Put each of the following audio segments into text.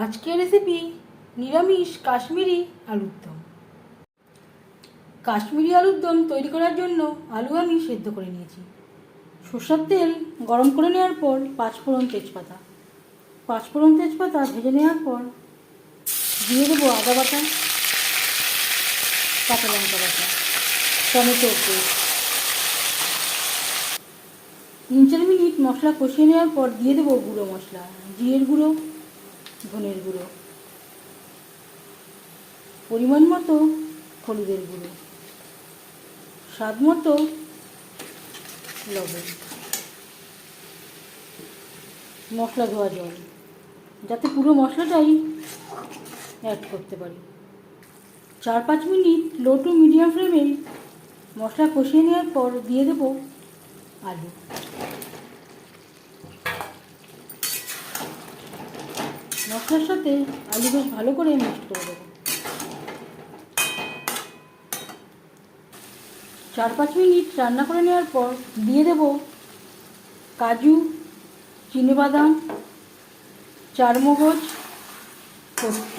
আজকের রেসিপি নিরামিষ কাশ্মীরি আলুর দম। কাশ্মীরি আলুর দম তৈরি করার জন্য আলু আমি সেদ্ধ করে নিয়েছি। সরষের তেল গরম করে নেওয়ার পর পাঁচফোড়ন তেজপাতা ভেজে নেওয়ার পর দিয়ে দেবো আদা বাটা, কাঁচা লঙ্কা বাটা, টমেটো পেস্ট। 3-4 মিনিট মশলা কষিয়ে নেওয়ার পর দিয়ে দেবো গুঁড়ো মশলা, জিরের গুঁড়ো, ধনের গুঁড়ো, পরিমাণ মতো হলুদের গুঁড়ো, স্বাদ মতো লবণ, মশলা ধোয়া জল, যাতে পুরো মশলাটাই অ্যাড করতে পারি। 4-5 মিনিট লো টু মিডিয়াম ফ্লেমে মশলা কষিয়ে নেওয়ার পর দিয়ে দেবো আলু। মশলার সাথে আলু বেশ ভালো করে মিক্সড করে দেবো। 4-5 মিনিট রান্না করে নেওয়ার পর দিয়ে দেবো কাজু, চিনেবাদাম, চারমগজ, পোস্ত,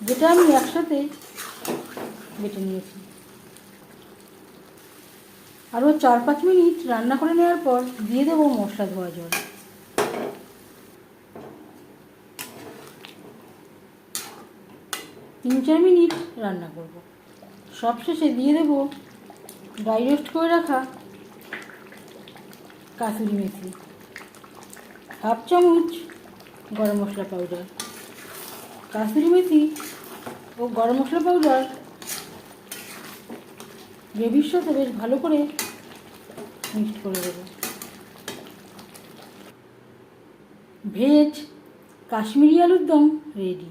যেটা আমি একসাথে বেটে নিয়েছি। আরও 4-5 মিনিট রান্না করে নেওয়ার পর দিয়ে দেবো মশলা ধোয়া জল। তিন 4 মিনিট রান্না করব। সবশেষে দিয়ে দেবো ড্রাই রোস্ট করে রাখা কাসুরি মেথি, 1/2 চামচ গরম মশলা পাউডার। কাসুরি মেথি ও গরম মশলা পাউডার গ্রেভির সাথে বেশ ভালো করে মিক্সড করে দেবো। ভেজ কাশ্মীরি আলুর দম রেডি।